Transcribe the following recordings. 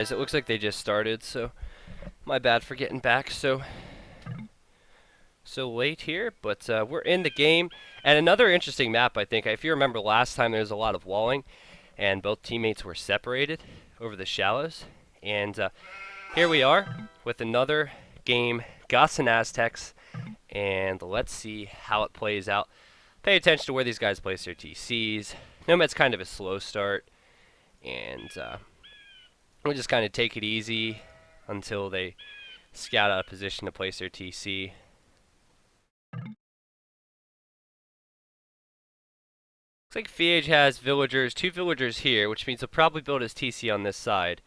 As it looks like they just started, so my bad for getting back so late here, but we're in the game. And another interesting map, I think. If you remember last time, there was a lot of walling, and both teammates were separated over the shallows. And here we are with another game, Goths and Aztecs, and let's see how it plays out. Pay attention to where these guys place their TCs. Nomad's kind of a slow start, and we'll just kind of take it easy until they scout out a position to place their TC. Looks like Feage has villagers, 2 villagers here, which means he'll probably build his TC on this side.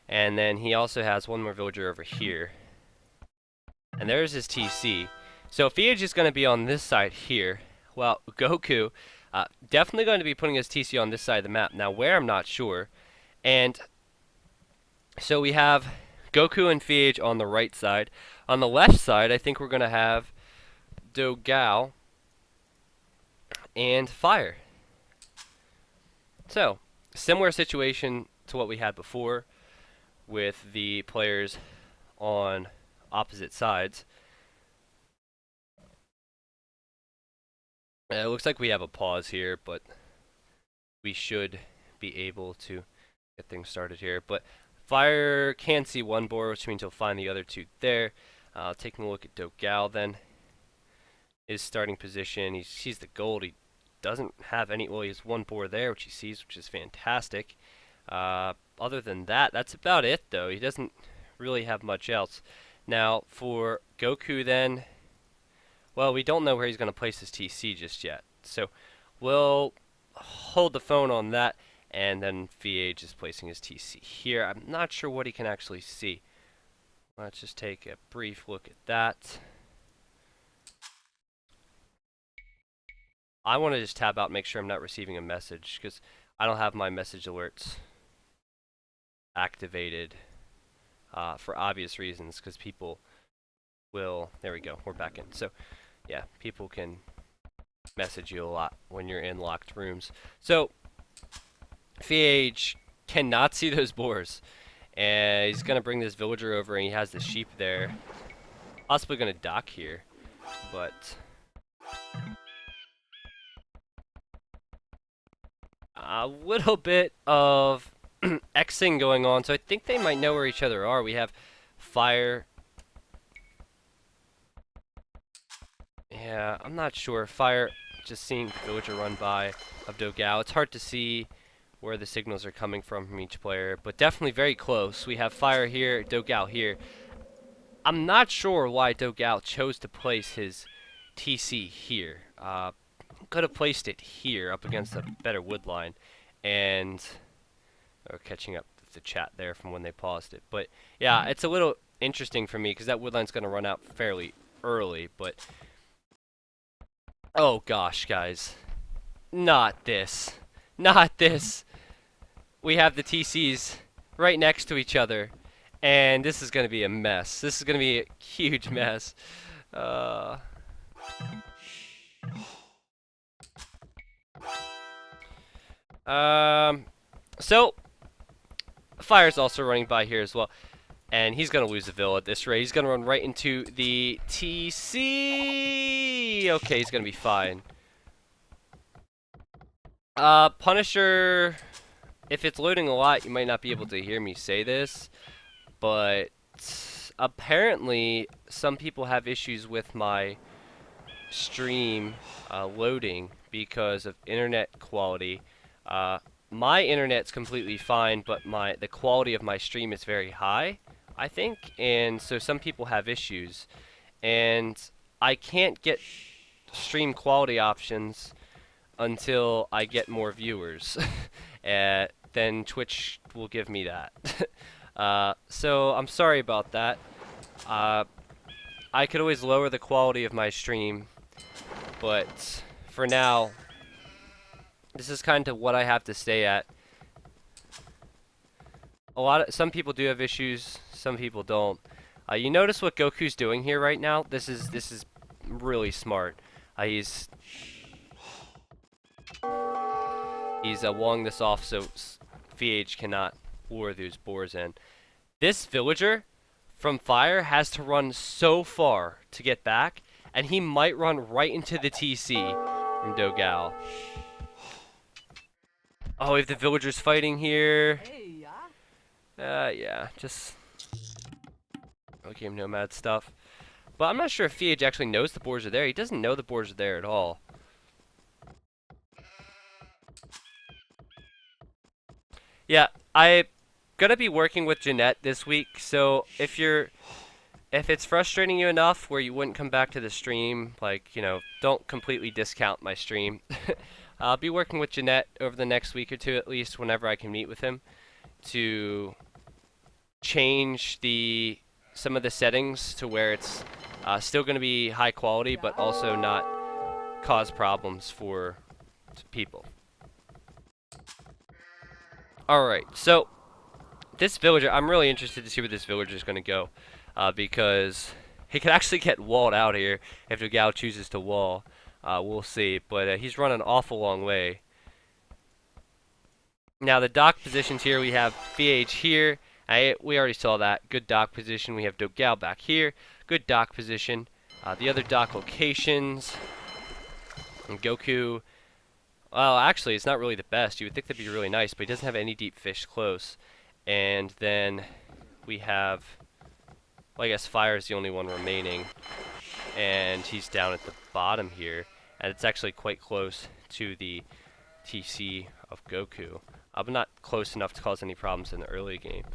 And then he also has 1 more villager over here. And there's his TC. So Feage is going to be on this side here. Well, Goku, definitely going to be putting his TC on this side of the map. Now, where, I'm not sure. And so we have Goku and Feage on the right side. On the left side, I think we're going to have Dogao and F1re. So, similar situation to what we had before with the players on opposite sides. It looks like we have a pause here, but we should be able to get things started here. But F1re can see 1 boar, which means he'll find the other 2 there. Taking a look at Dogao then. His starting position, he sees the gold. He doesn't have any, well, he has 1 boar there, which he sees, which is fantastic. Other than that, that's about it, though. He doesn't really have much else. Now, for Goku then, well, we don't know where he's going to place his TC just yet. So, we'll hold the phone on that, and then Feage is placing his TC here. I'm not sure what he can actually see. Let's just take a brief look at that. I want to just tab out and make sure I'm not receiving a message, because I don't have my message alerts activated for obvious reasons, because people will, there we go, we're back in. So, yeah, people can message you a lot when you're in locked rooms. So, Feage cannot see those boars, and he's going to bring this villager over, and he has the sheep there. Possibly going to dock here, but a little bit of Xing going on, so I think they might know where each other are. We have F1re. Yeah, I'm not sure. F1re, just seeing the villager run by of Dogao. It's hard to see where the signals are coming from each player, but definitely very close. We have F1re here, Dogao here. I'm not sure why Dogao chose to place his TC here. Could have placed it here up against a better wood line, and catching up with the chat there from when they paused it. But yeah, it's a little interesting for me because that wood line's going to run out fairly early. But oh gosh, guys, not this, not this. We have the TCs right next to each other, and this is going to be a mess. This is going to be a huge mess. So F1re's also running by here as well, and he's gonna lose the Ville at this rate. He's gonna run right into the TC. Okay, he's gonna be fine. Punisher, if it's loading a lot, you might not be able to hear me say this, but apparently some people have issues with my stream loading because of internet quality. My internet's completely fine, but the quality of my stream is very high, I think, and so some people have issues, and I can't get stream quality options until I get more viewers. Then Twitch will give me that. So I'm sorry about that. I could always lower the quality of my stream, but for now, this is kind of what I have to stay at. Some people do have issues, some people don't. You notice what Goku's doing here right now? This is really smart. He's walling this off so Feage cannot lure those boars in. This villager from Fire has to run so far to get back, and he might run right into the TC from Dogao. Oh, we have the villagers fighting here. Yeah, just early game Nomad stuff. But I'm not sure if Feage actually knows the boars are there. He doesn't know the boars are there at all. Yeah, I'm gonna be working with Jeanette this week, so if it's frustrating you enough where you wouldn't come back to the stream, like, you know, don't completely discount my stream. I'll be working with Jeanette over the next week or two at least, whenever I can meet with him, to change some of the settings to where it's still going to be high quality, but also not cause problems for people. Alright, so this villager, I'm really interested to see where this villager is going to go, because he could actually get walled out here if Dogao chooses to wall. We'll see, but he's run an awful long way. Now the dock positions here, we have Feage here. We already saw that. Good dock position. We have Dogao back here. Good dock position. The other dock locations. And Goku. Well, actually, it's not really the best. You would think that'd be really nice, but he doesn't have any deep fish close. And then we have, well, I guess Fire is the only one remaining. And he's down at the bottom here. And it's actually quite close to the TC of Goku. But not close enough to cause any problems in the early game.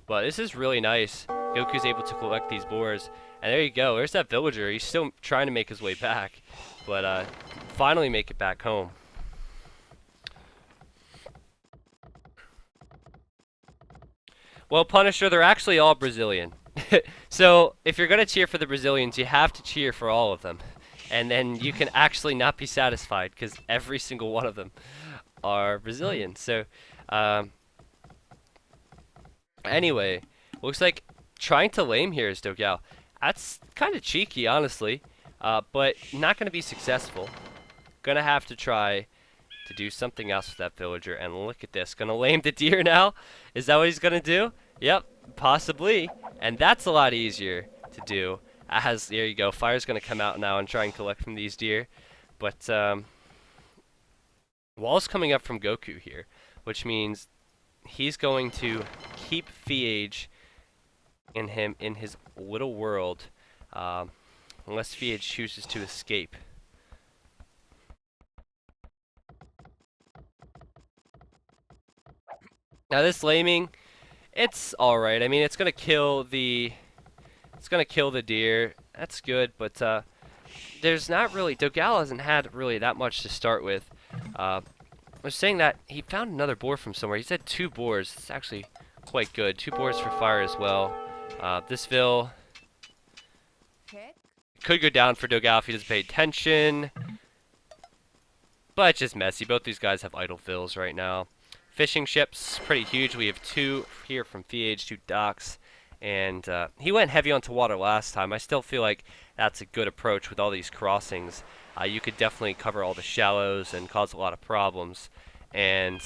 But this is really nice. Goku's able to collect these boars. And there you go. There's that villager. He's still trying to make his way back. But finally make it back home. Well, Punisher, they're actually all Brazilian. So if you're going to cheer for the Brazilians, you have to cheer for all of them. And then you can actually not be satisfied, because every single one of them are Brazilian. So anyway, looks like trying to lame here is Dogao. That's kind of cheeky, honestly, but not going to be successful. Gonna have to try to do something else with that villager. And look at this, gonna lame the deer now. Is that what he's gonna do? Yep, possibly. And that's a lot easier to do. As there you go, Fire's gonna come out now and try and collect from these deer. But wall's coming up from Goku here, which means he's going to keep Feage in his little world, unless Feage chooses to escape. Now this laming, it's alright. I mean, it's gonna kill the deer. That's good, but there's not really, Dogao hasn't had really that much to start with. I was saying that he found another boar from somewhere. He said 2 boars. It's actually quite good. 2 boars for Fire as well. This Vil could go down for Dogao if he doesn't pay attention. But it's just messy. Both these guys have idle Vils right now. Fishing ships, pretty huge. We have 2 here from Feage, 2 docks. And he went heavy onto water last time. I still feel like that's a good approach with all these crossings. You could definitely cover all the shallows and cause a lot of problems. And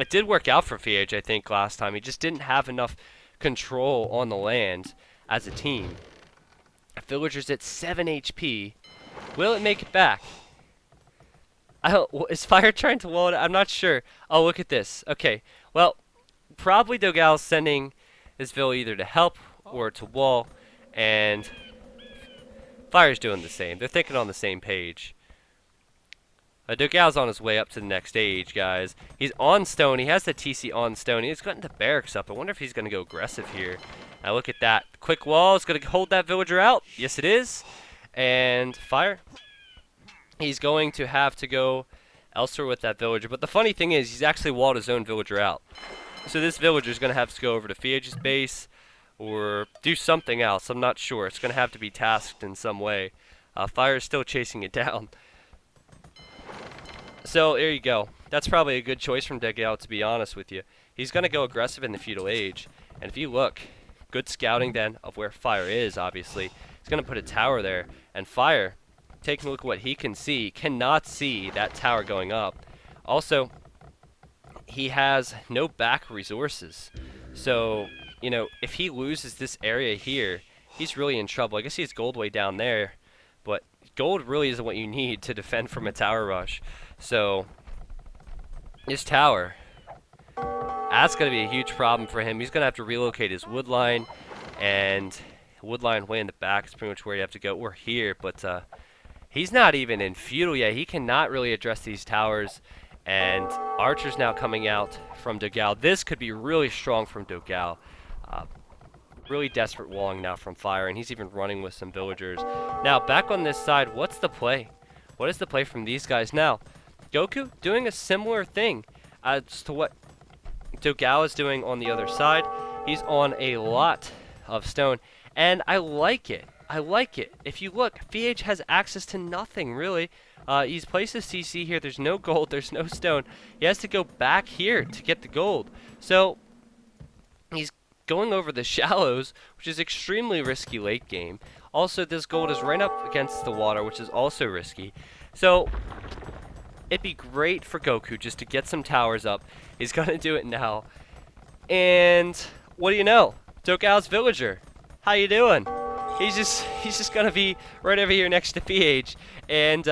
it did work out for Feage, I think, last time. He just didn't have enough control on the land as a team. Villager's at 7 HP. Will it make it back? Is Fire trying to wall it? I'm not sure. Oh, look at this. Okay, well, probably Dogao's sending this Vil either to help or to wall, and Fire's doing the same. They're thinking on the same page. Dogao's on his way up to the next stage, guys. He's on stone. He has the TC on stone. He's gotten the barracks up. I wonder if he's going to go aggressive here. Now look at that. Quick wall is going to hold that villager out. Yes, it is. And Fire, he's going to have to go elsewhere with that villager. But the funny thing is, he's actually walled his own villager out. So this villager is going to have to go over to Feage's base or do something else. I'm not sure. It's going to have to be tasked in some way. Fire is still chasing it down. So there you go. That's probably a good choice from Dogao, to be honest with you. He's going to go aggressive in the Feudal Age. And if you look, good scouting then of where Fire is, obviously. He's going to put a tower there. And Fire, taking a look at what he can see, cannot see that tower going up. Also, he has no back resources. So you know, if he loses this area here, he's really in trouble. I guess he has gold way down there, but gold really isn't what you need to defend from a tower rush. So, his tower, that's going to be a huge problem for him. He's going to have to relocate his wood line, and wood line way in the back is pretty much where you have to go. We're here, but he's not even in feudal yet. He cannot really address these towers, and archers now coming out from Dogao. This could be really strong from Dogao. Really desperate walling now from Fire, and he's even running with some villagers. Now, back on this side, what's the play? What is the play from these guys? Now, Goku doing a similar thing as to what Dogao is doing on the other side. He's on a lot of stone, and I like it. I like it. If you look, Feage has access to nothing, really. He's placed his CC here. There's no gold. There's no stone. He has to go back here to get the gold. So, he's going over the shallows, which is extremely risky late game. Also, this gold is right up against the water, which is also risky. So, it'd be great for Goku just to get some towers up. He's going to do it now. And what do you know? Dogao's villager. How you doing? He's just going to be right over here next to Feage. And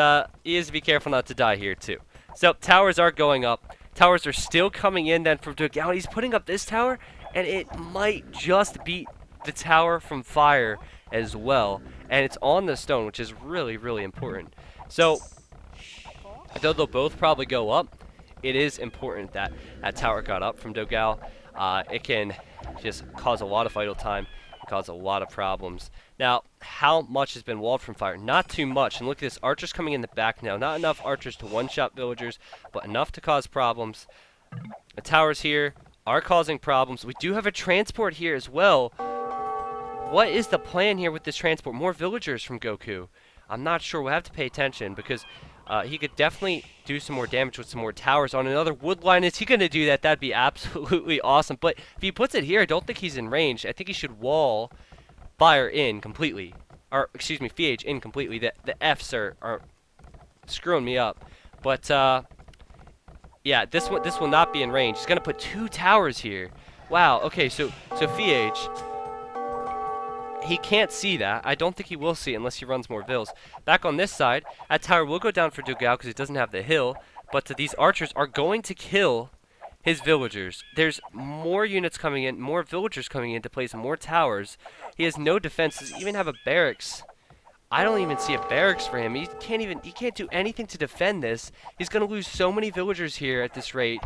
he has to be careful not to die here, too. So, towers are going up. Towers are still coming in then from Dogao. He's putting up this tower, and it might just beat the tower from Fire as well. And it's on the stone, which is really, really important. So, though they'll both probably go up, it is important that that tower got up from Dogao. It can just cause a lot of idle time, cause a lot of problems. Now, how much has been walled from Fire? Not too much. And look at this, archers coming in the back now. Not enough archers to one-shot villagers, but enough to cause problems. The towers here are causing problems. We do have a transport here as well. What is the plan here with this transport? More villagers from Goku. I'm not sure. We'll have to pay attention because he could definitely do some more damage with some more towers on another wood line. Is he going to do that? That'd be absolutely awesome. But if he puts it here, I don't think he's in range. I think he should wall Fire in completely. Or, excuse me, Feage in completely. The Fs are screwing me up. But, yeah, this will not be in range. He's going to put 2 towers here. Wow, okay, so Feage, he can't see that. I don't think he will see it unless he runs more vills. Back on this side, that tower will go down for Dogao because it doesn't have the hill, but these archers are going to kill his villagers. There's more units coming in, more villagers coming in to place more towers. He has no defenses, even have a barracks. I don't even see a barracks for him. He can't do anything to defend this. He's going to lose so many villagers here at this rate.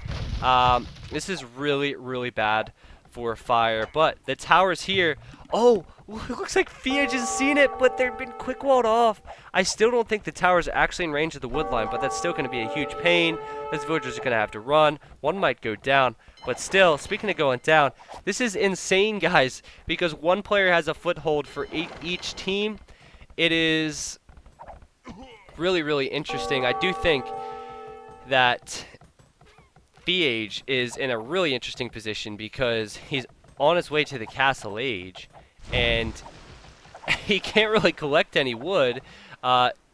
This is really, really bad for Fire. But the towers here, oh, it looks like Feage has seen it, but they've been quick walled off. I still don't think the towers are actually in range of the wood line, but that's still going to be a huge pain. Those villagers are going to have to run. One might go down. But still, speaking of going down, this is insane, guys, because one player has a foothold for each team. It is really, really interesting. I do think that Feage is in a really interesting position because he's on his way to the Castle Age, and he can't really collect any wood.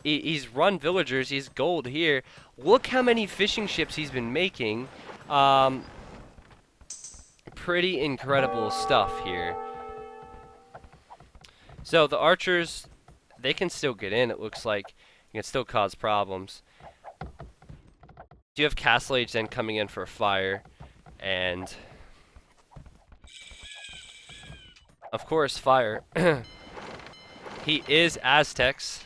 He's run villagers. He's gold here. Look how many fishing ships he's been making. Pretty incredible stuff here. So the archers, they can still get in, it looks like. You can still cause problems. You have Castle Age then coming in for Fire. And of course, Fire. He is Aztecs.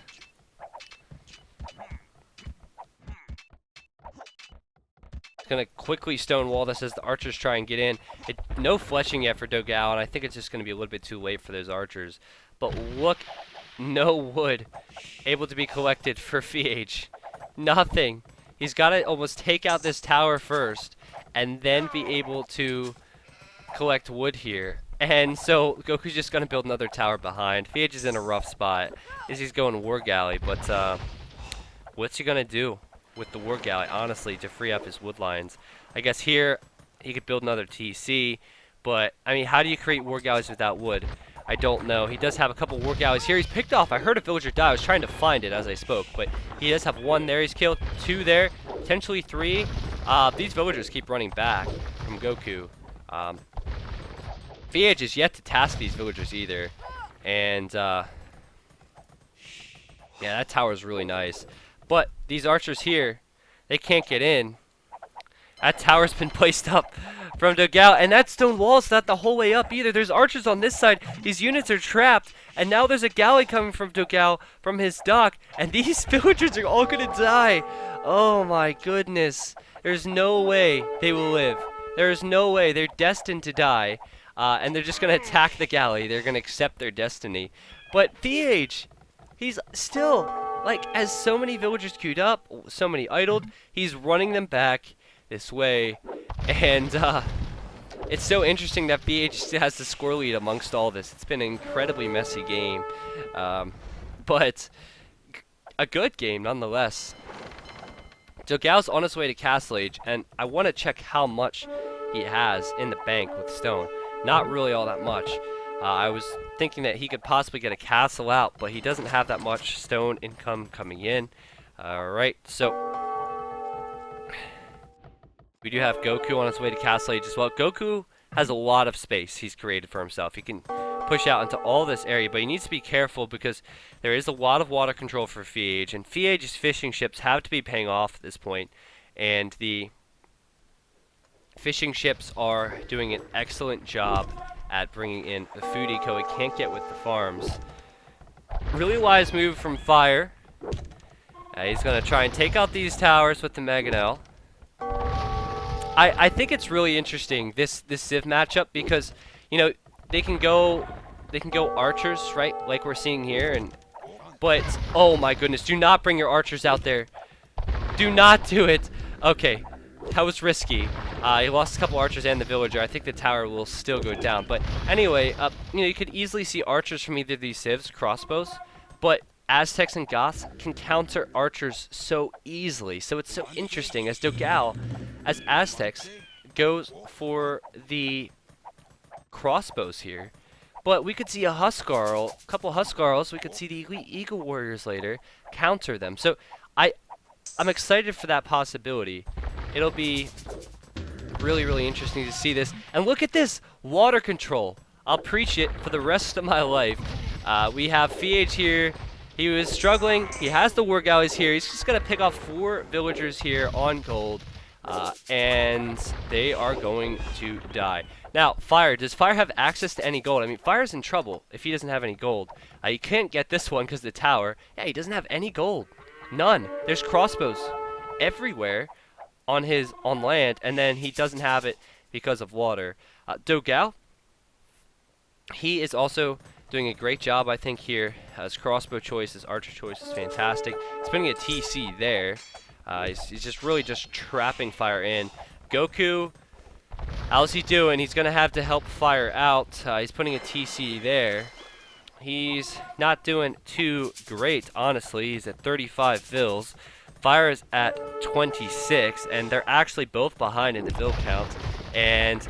He's going to quickly stonewall this as the archers try and get in. No fletching yet for Dogao, and I think it's just going to be a little bit too late for those archers. But look, no wood able to be collected for Feage. Nothing. He's got to almost take out this tower first and then be able to collect wood here. And so Goku's just going to build another tower behind. Feage is in a rough spot as he's going War Galley, but what's he going to do with the War Galley, honestly, to free up his wood lines? I guess here he could build another TC, but, I mean, how do you create War Galleys without wood? I don't know. He does have a couple War Galleys here. He's picked off. I heard a villager die. I was trying to find it as I spoke, but he does have 1 there. He's killed 2 there, potentially 3. These villagers keep running back from Goku. Feage is yet to task these villagers either. And, yeah, that tower is really nice. But these archers here, they can't get in. That tower's been placed up from Dogao, and that stone wall's not the whole way up either. There's archers on this side. These units are trapped, and now there's a galley coming from Dogao from his dock, and these villagers are all gonna die. Oh my goodness. There's no way they will live. There is no way. They're destined to die, and they're just gonna attack the galley. They're gonna accept their destiny. But Feage, he's still, like, as so many villagers queued up, so many idled, he's running them back this way, and it's so interesting that Feage still has the score lead amongst all this. It's been an incredibly messy game, but a good game nonetheless. Dogao's on his way to Castle Age, and I want to check how much he has in the bank with stone. Not really all that much. I was thinking that he could possibly get a castle out, but he doesn't have that much stone income coming in. Alright, so we do have Goku on his way to Castle Age as well. Goku has a lot of space he's created for himself. He can push out into all this area, but he needs to be careful because there is a lot of water control for Feage, and Feage's fishing ships have to be paying off at this point, and the fishing ships are doing an excellent job at bringing in the food eco it can't get with the farms. Really wise move from Fire. He's going to try and take out these towers with the Mangonel. I think it's really interesting, this Civ matchup, because, you know, they can go archers, right, like we're seeing here, but oh my goodness, do not bring your archers out there. Do not do it. Okay, that was risky. He lost a couple archers and the villager. I think the tower will still go down. But anyway, you know, you could easily see archers from either of these civs, crossbows, but Aztecs and Goths can counter archers so easily. So it's so interesting as Dogao, as Aztecs, goes for the crossbows here. But we could see a Huskarl, a couple Huskarls, we could see the Elite Eagle Warriors later counter them. So I'm excited for that possibility. It'll be really, really interesting to see this. And look at this, water control. I'll preach it for the rest of my life. We have Feage here. He was struggling. He has the war galleys here. He's just going to pick off 4 villagers here on gold. And they are going to die. Now, Fire. Does Fire have access to any gold? I mean, Fire's in trouble if he doesn't have any gold. He can't get this one because of the tower. Yeah, he doesn't have any gold. None. There's crossbows everywhere on land, and then he doesn't have it because of water. Dogao, he is also doing a great job, I think, here. His crossbow choice, his archer choice is fantastic. He's putting a TC there. He's just really just trapping Fire in. Goku, how's he doing? He's going to have to help Fire out. He's putting a TC there. He's not doing too great, honestly. He's at 35 fills. Fire is at 26, and they're actually both behind in the fill count. And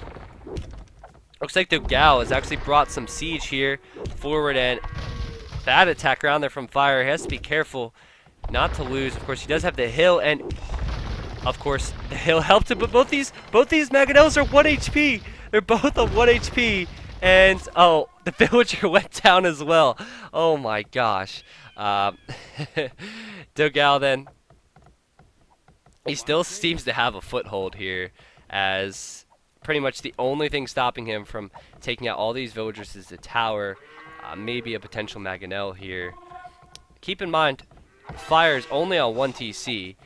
looks like Dogao has actually brought some siege here forward, and bad attack around there from Fire. He has to be careful not to lose. Of course, he does have the hill, and of course, the hill helped him. But both these Mangonels are 1 HP. They're both on 1 HP, and oh, the villager went down as well. Oh my gosh. Dogao then. He still seems to have a foothold here, as pretty much the only thing stopping him from taking out all these villagers is the tower, maybe a potential Mangonel here. Keep in mind, Fire's only on 1 TC,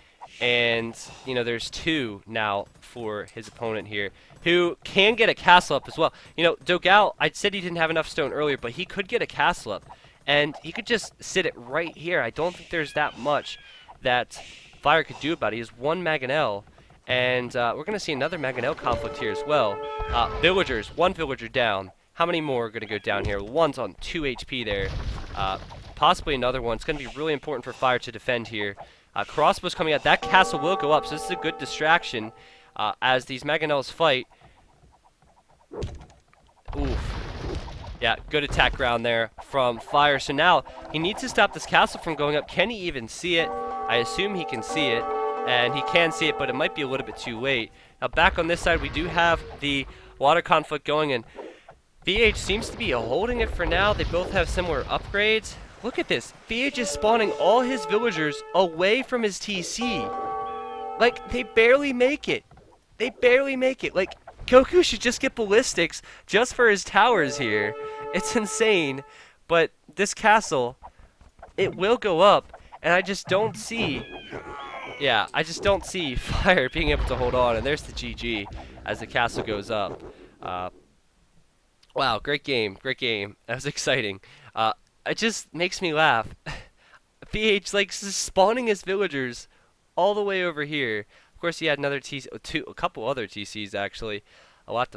and you know there's 2 now for his opponent here, who can get a castle up as well. You know, Dogao, I said he didn't have enough stone earlier, but he could get a castle up, and he could just sit it right here. I don't think there's that much that Fire could do about it. He has 1 Mangonel, and we're going to see another Mangonel conflict here as well. Villagers, 1 villager down. How many more are going to go down here? One's on 2 HP there. Possibly another one. It's going to be really important for Fire to defend here. Crossbows coming out. That castle will go up, so this is a good distraction as these Mangonels fight. Oof. Yeah, good attack ground there from Fire. So now he needs to stop this castle from going up. Can he even see it? I assume he can see it, and he can see it, but it might be a little bit too late. Now back on this side, we do have the water conflict going, and Feage seems to be holding it for now. They both have similar upgrades. Look at this. Feage is spawning all his villagers away from his TC. Like, they barely make it. They barely make it. Like, Goku should just get ballistics just for his towers here. It's insane. But this castle, it will go up. And I just don't see... Yeah, I just don't see Fire being able to hold on. And there's the GG as the castle goes up. Wow, great game. Great game. That was exciting. It just makes me laugh. Feage, like, spawning his villagers all the way over here. Of course, he had another a couple other TCs, actually. A lot to